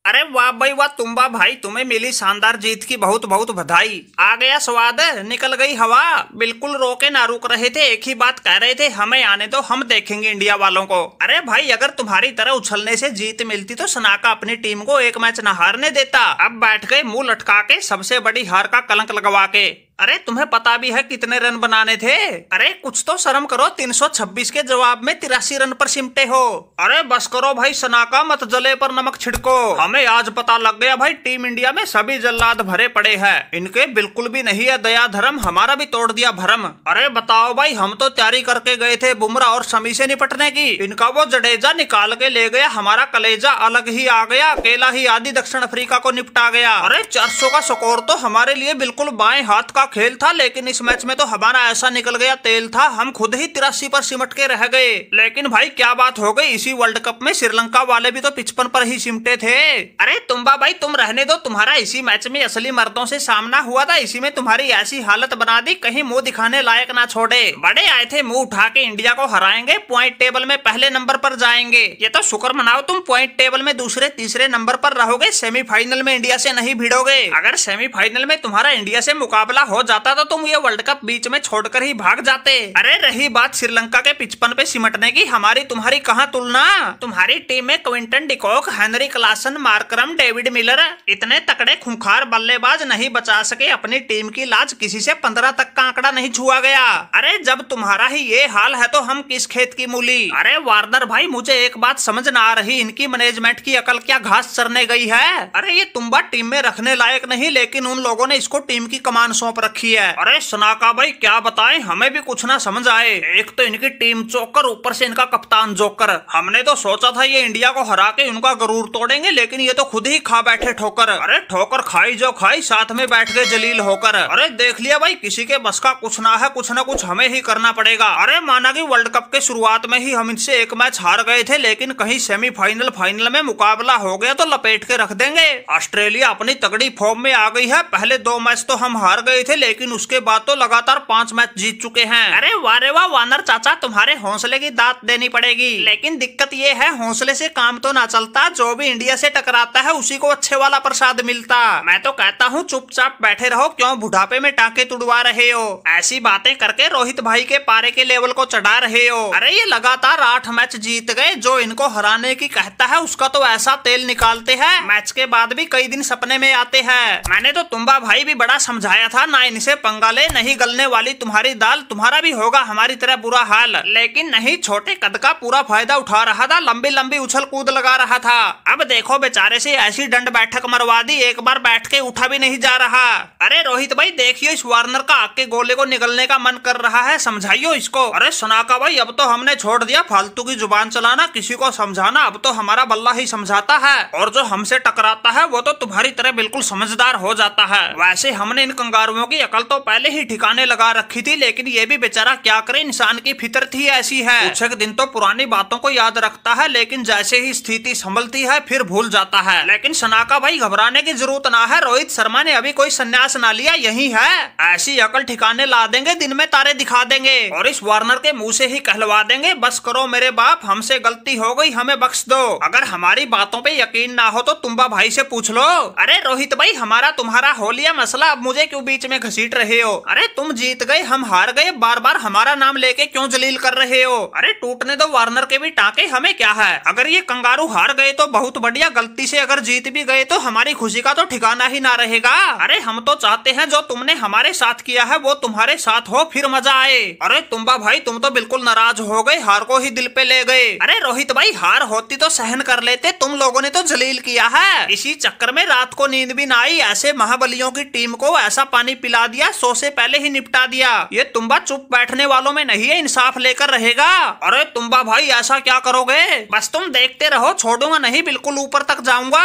अरे वाह भाई वाह, तुम्बा भाई तुम्हें मिली शानदार जीत की बहुत बहुत बधाई। आ गया स्वाद, निकल गई हवा। बिल्कुल रोके ना रुक रहे थे, एक ही बात कह रहे थे, हमें आने दो, हम देखेंगे इंडिया वालों को। अरे भाई अगर तुम्हारी तरह उछलने से जीत मिलती तो सनाका अपनी टीम को एक मैच न हारने देता। अब बैठ गए मुंह लटका के सबसे बड़ी हार का कलंक लगवा के। अरे तुम्हें पता भी है कितने रन बनाने थे? अरे कुछ तो शर्म करो, 326 के जवाब में 83 रन पर सिमटे हो। अरे बस करो भाई सनाका, मत जले पर नमक छिड़को। हमें आज पता लग गया भाई टीम इंडिया में सभी जल्लाद भरे पड़े हैं, इनके बिल्कुल भी नहीं है दया धर्म, हमारा भी तोड़ दिया भरम। अरे बताओ भाई, हम तो तैयारी करके गए थे बुमराह और शमी से निपटने की, इनका वो जडेजा निकाल के ले गया, हमारा कलेजा अलग ही आ गया, अकेला ही आदि दक्षिण अफ्रीका को निपटा गया। अरे 400 का स्कोर तो हमारे लिए बिल्कुल बाएं हाथ का खेल था, लेकिन इस मैच में तो हमारा ऐसा निकल गया तेल था, हम खुद ही 83 पर सिमट के रह गए। लेकिन भाई क्या बात हो गई, इसी वर्ल्ड कप में श्रीलंका वाले भी तो 55 पर ही सिमटे थे। अरे तुम्बा भाई तुम रहने दो, तुम्हारा इसी मैच में असली मर्दों से सामना हुआ था, इसी में तुम्हारी ऐसी हालत बना दी, कहीं मुंह दिखाने लायक ना छोड़े। बड़े आए थे मुंह उठा के इंडिया को हराएंगे, पॉइंट टेबल में पहले नंबर पर जाएंगे। ये तो शुक्र मनाओ तुम पॉइंट टेबल में दूसरे तीसरे नंबर पर रहोगे, सेमीफाइनल में इंडिया से नहीं भिड़ोगे। अगर सेमीफाइनल में तुम्हारा इंडिया से मुकाबला हो जाता तो तुम ये वर्ल्ड कप बीच में छोड़कर ही भाग जाते। अरे रही बात श्रीलंका के 55 पे सिमटने की, हमारी तुम्हारी कहाँ तुलना। तुम्हारी टीम में Quinton de Kock, Henry Klaasen, Markram, David Miller, इतने तकड़े खूंखार बल्लेबाज नहीं बचा सके अपनी टीम की लाज, किसी से 15 तक का आंकड़ा नहीं छुआ गया। अरे जब तुम्हारा ही ये हाल है तो हम किस खेत की मूली। अरे वार्नर भाई मुझे एक बात समझ ना आ रही, इनकी मैनेजमेंट की अकल क्या घास चरने गई है। अरे ये तुम्बा टीम में रखने लायक नहीं, लेकिन उन लोगों ने इसको टीम की कमान सौंप रखी है। अरे सनाका भाई क्या बताएं, हमें भी कुछ ना समझ आए, एक तो इनकी टीम चौकर, ऊपर से इनका कप्तान जोकर। हमने तो सोचा था ये इंडिया को हरा के उनका गरूर तोड़ेंगे, लेकिन ये तो खुद ही खा बैठे ठोकर। अरे ठोकर खाई जो खाई, साथ में बैठ गए जलील होकर। अरे देख लिया भाई, किसी के बस का कुछ ना है, कुछ ना कुछ हमें ही करना पड़ेगा। अरे माना कि वर्ल्ड कप के शुरुआत में ही हम इनसे एक मैच हार गए थे, लेकिन कहीं सेमीफाइनल फाइनल में मुकाबला हो गया तो लपेट के रख देंगे। ऑस्ट्रेलिया अपनी तगड़ी फॉर्म में आ गई है, पहले 2 मैच तो हम हार गए थे, लेकिन उसके बाद तो लगातार 5 मैच जीत चुके हैं। अरे वारे वाह वानर चाचा, तुम्हारे हौसले की दात देनी पड़ेगी, लेकिन दिक्कत ये है हौसले से काम तो ना चलता, जो भी इंडिया से टकराता है उसी को अच्छे वाला प्रसाद मिलता। मैं तो कहता हूँ चुपचाप बैठे रहो, क्यों बुढ़ापे में टांके तुड़वा रहे हो, ऐसी बातें करके रोहित भाई के पारे के लेवल को चढ़ा रहे हो। अरे ये लगातार 8 मैच जीत गए, जो इनको हराने की कहता है उसका तो ऐसा तेल निकालते हैं, मैच के बाद भी कई दिन सपने में आते हैं। मैंने तो तुम्बा भाई भी बड़ा समझाया था, ना इनसे पंगा ले, नहीं गलने वाली तुम्हारी दाल, तुम्हारा भी होगा हमारी तरह बुरा हाल, लेकिन नहीं, छोटे कद का पूरा फायदा उठा रहा था, लंबी लंबी उछल कूद लगा रहा था। अब देखो बेचारे से ऐसी डंड बैठक मरवा दी, एक बार बैठ के उठा भी नहीं जा रहा। अरे रोहित भाई देखियो, इस वार्नर का आग के गोले को निगलने का मन कर रहा है, समझाइयो इसको। अरे सनाका भाई अब तो हमने छोड़ दिया फालतू की जुबान चलाना, किसी को समझाना, अब तो हमारा बल्ला ही समझाता है, और जो हमसे टकराता है वो तो तुम्हारी तरह बिल्कुल समझदार हो जाता है। वैसे हमने इन कंगारुओं की अकल तो पहले ही ठिकाने लगा रखी थी, लेकिन ये भी बेचारा क्या करे, इंसान की फितरत ही ऐसी है, कुछ एक दिन तो पुरानी बातों को याद रखता है, लेकिन जैसे ही स्थिति संभलती है फिर भूल जाता है। लेकिन सनाका भाई घबराने की जरूरत ना है, रोहित शर्मा ने अभी कोई संन्यास ना लिया, यही है, ऐसी अकल ठिकाने ला देंगे, दिन में तारे दिखा देंगे, और इस वार्नर के मुंह से ही कहलवा देंगे, बस करो मेरे बाप, हमसे गलती हो गई, हमें बख्श दो। अगर हमारी बातों पे यकीन ना हो तो तुम्बा भाई से पूछ लो। अरे रोहित भाई हमारा तुम्हारा हो लिया मसला, अब मुझे क्यों बीच में घसीट रहे हो। अरे तुम जीत गए, हम हार गए, बार बार हमारा नाम लेके क्यों जलील कर रहे हो। अरे टूटने दो वार्नर के भी टांके, हमें क्या है, अगर ये कंगारू हार गए तो बहुत बढ़िया, गलती से अगर जीत भी गए तो हमारी खुशी का तो ठिकाना ही ना रहेगा। अरे हम तो चाहते हैं जो तुमने हमारे साथ किया है वो तुम्हारे साथ हो, फिर मजा आए। अरे तुम्बा भाई तुम तो बिल्कुल नाराज हो गए, हार को ही दिल पे ले गए। अरे रोहित भाई हार होती तो सहन कर लेते, तुम लोगों ने तो जलील किया है, इसी चक्कर में रात को नींद भी ना आई, ऐसे महाबलियों की टीम को ऐसा पानी पिला दिया, 100 से पहले ही निपटा दिया। ये तुम्बा चुप बैठने वालों में नहीं है, इंसाफ लेकर रहेगा। अरे तुम्बा भाई ऐसा क्या करोगे, बस तुम देखते रहो, छोड़ूंगा नहीं, बिल्कुल ऊपर तक जाऊंगा।